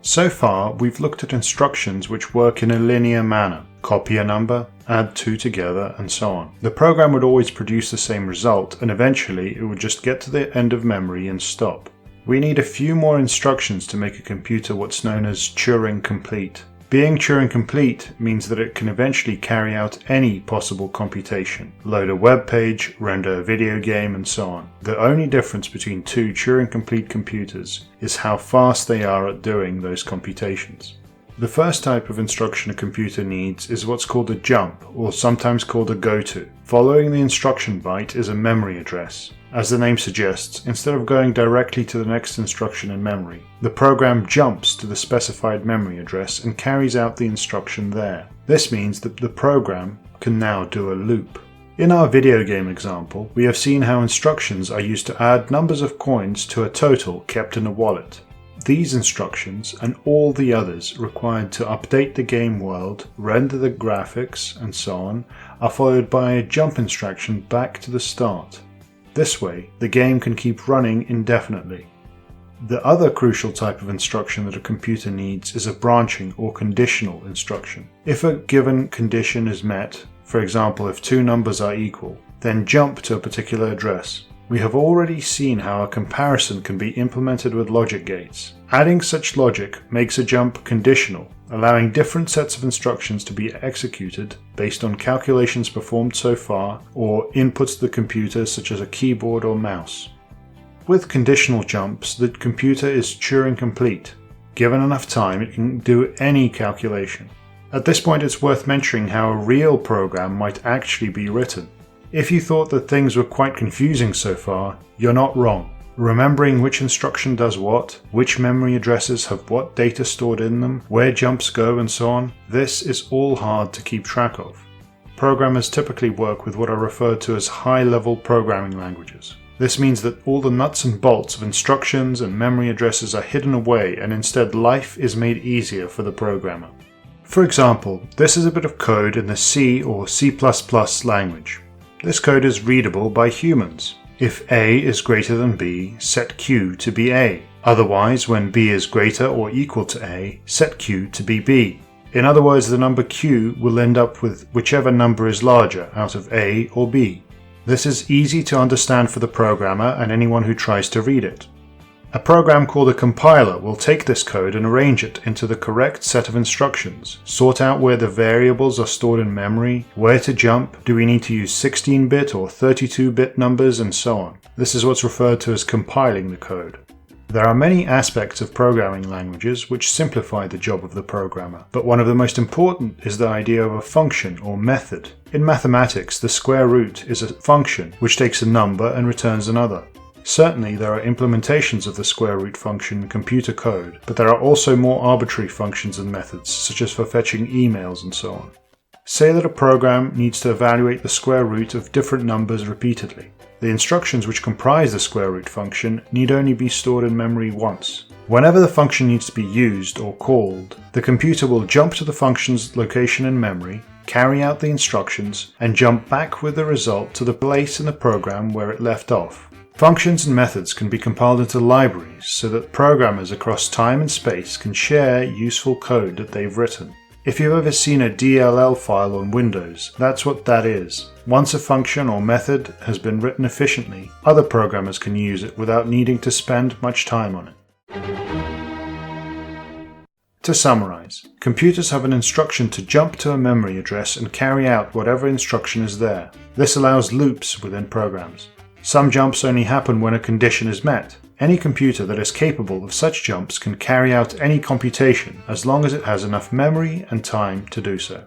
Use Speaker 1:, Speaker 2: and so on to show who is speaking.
Speaker 1: So far, we've looked at instructions which work in a linear manner. Copy a number, add two together, and so on. The program would always produce the same result, and eventually it would just get to the end of memory and stop. We need a few more instructions to make a computer what's known as Turing complete. Being Turing complete means that it can eventually carry out any possible computation, load a web page, render a video game, and so on. The only difference between two Turing complete computers is how fast they are at doing those computations. The first type of instruction a computer needs is what's called a jump, or sometimes called a goto. Following the instruction byte is a memory address. As the name suggests, instead of going directly to the next instruction in memory, the program jumps to the specified memory address and carries out the instruction there. This means that the program can now do a loop. In our video game example, we have seen how instructions are used to add numbers of coins to a total kept in a wallet. These instructions, and all the others required to update the game world, render the graphics, and so on, are followed by a jump instruction back to the start. This way, the game can keep running indefinitely. The other crucial type of instruction that a computer needs is a branching or conditional instruction. If a given condition is met, for example if two numbers are equal, then jump to a particular address. We have already seen how a comparison can be implemented with logic gates. Adding such logic makes a jump conditional, allowing different sets of instructions to be executed based on calculations performed so far or inputs to the computer such as a keyboard or mouse. With conditional jumps, the computer is Turing complete. Given enough time, it can do any calculation. At this point, it's worth mentioning how a real program might actually be written. If you thought that things were quite confusing so far, you're not wrong. Remembering which instruction does what, which memory addresses have what data stored in them, where jumps go and so on, this is all hard to keep track of. Programmers typically work with what are referred to as high-level programming languages. This means that all the nuts and bolts of instructions and memory addresses are hidden away, and instead life is made easier for the programmer. For example, this is a bit of code in the C or C++ language. This code is readable by humans. If A is greater than B, set Q to be A. Otherwise, when B is greater or equal to A, set Q to be B. In other words, the number Q will end up with whichever number is larger out of A or B. This is easy to understand for the programmer and anyone who tries to read it. A program called a compiler will take this code and arrange it into the correct set of instructions, sort out where the variables are stored in memory, where to jump, do we need to use 16-bit or 32-bit numbers, and so on. This is what's referred to as compiling the code. There are many aspects of programming languages which simplify the job of the programmer, but one of the most important is the idea of a function or method. In mathematics, the square root is a function which takes a number and returns another. Certainly there are implementations of the square root function in computer code, but there are also more arbitrary functions and methods, such as for fetching emails and so on. Say that a program needs to evaluate the square root of different numbers repeatedly. The instructions which comprise the square root function need only be stored in memory once. Whenever the function needs to be used or called, the computer will jump to the function's location in memory, carry out the instructions, and jump back with the result to the place in the program where it left off. Functions and methods can be compiled into libraries so that programmers across time and space can share useful code that they've written. If you've ever seen a DLL file on Windows, that's what that is. Once a function or method has been written efficiently, other programmers can use it without needing to spend much time on it. To summarize, computers have an instruction to jump to a memory address and carry out whatever instruction is there. This allows loops within programs. Some jumps only happen when a condition is met. Any computer that is capable of such jumps can carry out any computation as long as it has enough memory and time to do so.